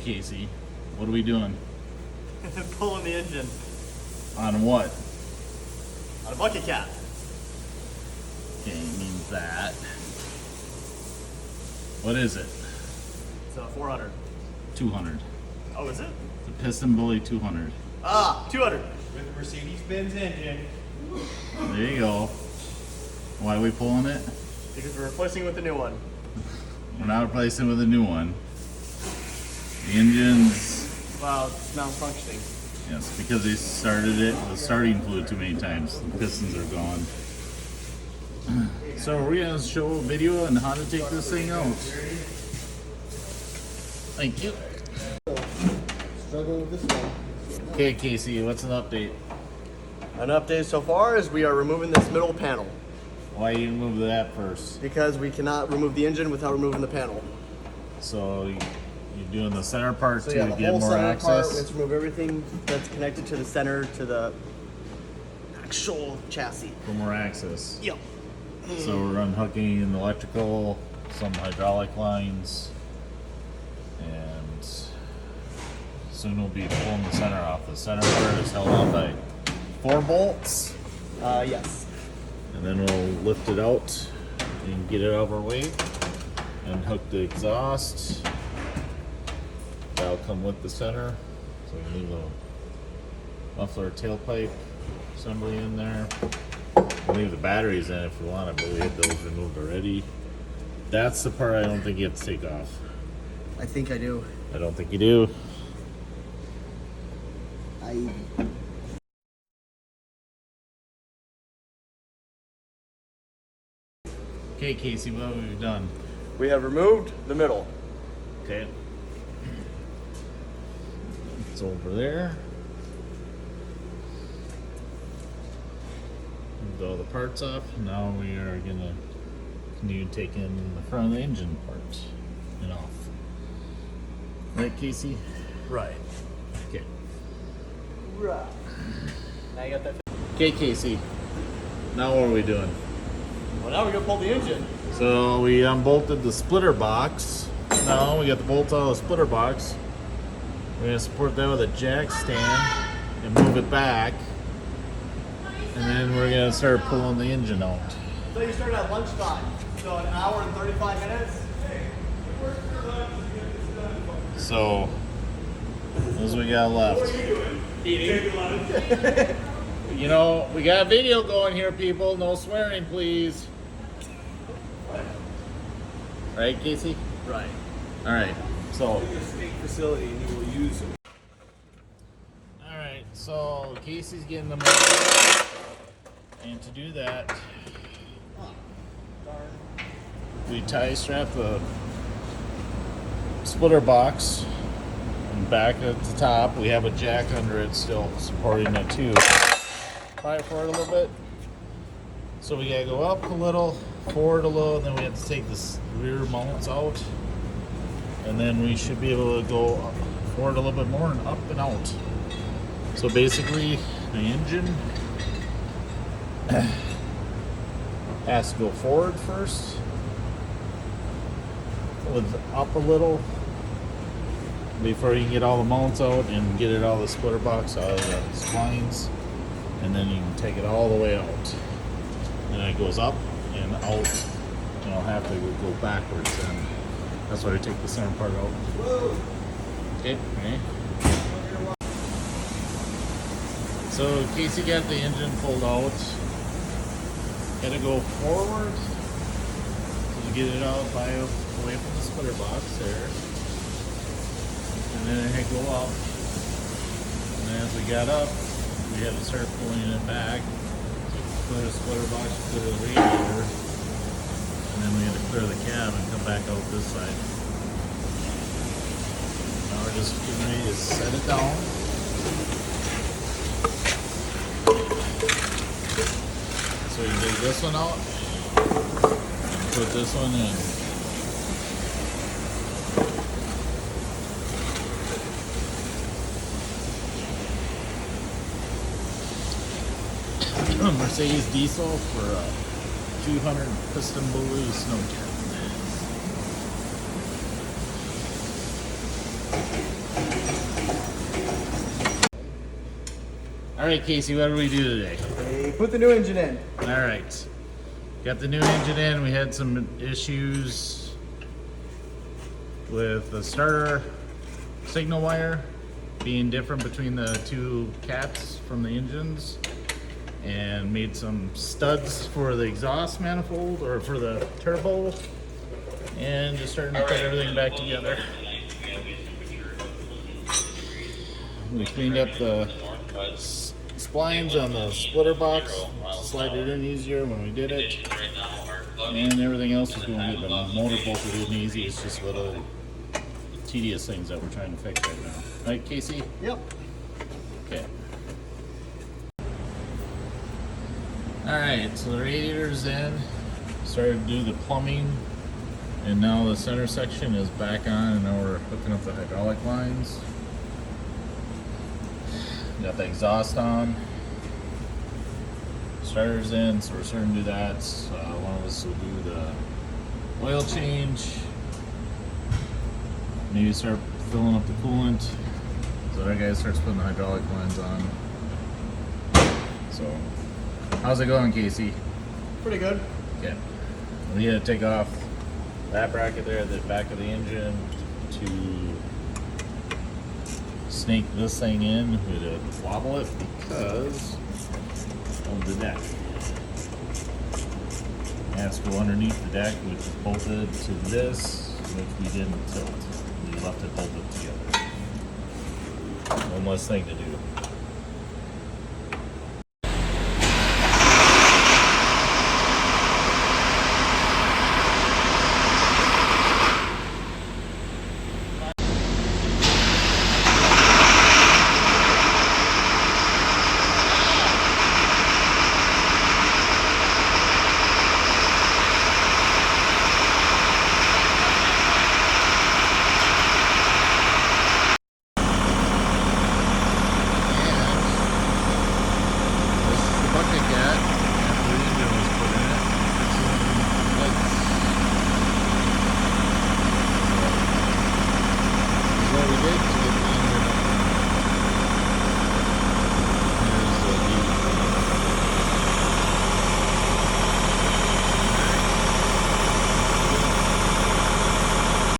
Okay, Casey, what are we doing? Pulling the engine On what? on a bucket cat. Okay, it means that. What is it? It's a 400. 200. Oh, is it? The Pisten Bully 200. Ah, 200. With the Mercedes-Benz engine. There you go. Why are we pulling it? Because we're replacing it with a new one. We're not replacing with a new one. The engine's, Wow, it's malfunctioning. yes, because they started it with starting fluid too many times. The pistons are gone. So we're going to show a video on how to take this thing out. Thank you. Struggling with this one. Okay, Casey, what's an update? An update so far is we are removing this middle panel Why you remove that first? because we cannot remove the engine without removing the panel. So you're doing the center part So to yeah, the get whole more center access. part, we have to remove everything that's connected to the center to the actual chassis. For more access. Yep. So we're unhooking an electrical, some hydraulic lines, and soon we'll be pulling the center off. The center part is held on by 4 bolts, Yes. and then we'll lift it out and get it out of our way, and hook the exhaust. That'll come with the center, so we can leave the muffler tailpipe assembly in there. We'll leave the batteries in if we want it, but we had those removed already. That's the part I don't think you have to take off. I think I do. I don't think you do. Okay, Casey, what have we done? We have removed the middle. Okay. It's over there. Moved all the parts off. Now we are gonna continue taking the front of the engine part and off. Right, Casey? Right. Okay. Right. Now you got that. Okay, Casey. Now what are we doing? Well, now we're gonna pull the engine. So we unbolted the splitter box. Now we got the bolts out of the splitter box. We're gonna support that with a jack stand and move it back. And then we're gonna start pulling the engine out. So you started at lunchtime. So an hour and 35 minutes. So those we got left. You know, we got a video going here, people. No swearing, please. Right, Casey? Right. All right. So. A state facility and you will use it. All right. So Casey's getting them out, and to do that, we tie strap the splitter box and back at the top. We have a jack under it still supporting it too. Pry it forward a little bit. So we gotta go up a little, forward a little, and then we have to take the rear mounts out. And then we should be able to go forward a little bit more and up and out. So basically, the engine has to go forward first, with up a little, before you can get all the mounts out and get it out of the splitter box, out of the splines, and then you can take it all the way out. And it goes up and out, and it'll have to go backwards, and that's why I take the center part out. Okay, ready? So Casey got the engine pulled out. Gotta go forward to get it out away from the splitter box there. And then it had to go up. And then as we got up, we had to start pulling it back. Clear the splitter box, clear the radiator. And then we had to clear the cab and come back out this side. Now we're just getting ready to set it down. So you take this one out, and put this one in. Mercedes diesel for a 200 Pisten Bully snow cat. All right, Casey, what do we do today? They put the new engine in. All right, got the new engine in. We had some issues with the starter signal wire being different between the two cats from the engines, and made some studs for the exhaust manifold or for the turbo, and just starting to put everything back together. We cleaned up the splines on the splitter box to slide it in easier when we did it, and everything else is going to get the motor bolted in easy. It's just little tedious things that we're trying to fix right now. Right, Casey? Yep. Okay. Alright, so the radiator's in. Started to do the plumbing, and now the center section is back on, and now we're hooking up the hydraulic lines. Got the exhaust on. Starter's in, so we're starting to do that. One of us will do the oil change. Maybe start filling up the coolant. So the other guy starts putting the hydraulic lines on. So, how's it going, Casey? Pretty good. Okay. We had to take off that bracket there at the back of the engine to snake this thing in. We had to wobble it because of the deck. It has to go underneath the deck, which is bolted to this, which we didn't tilt. We left it bolted together. One less thing to do.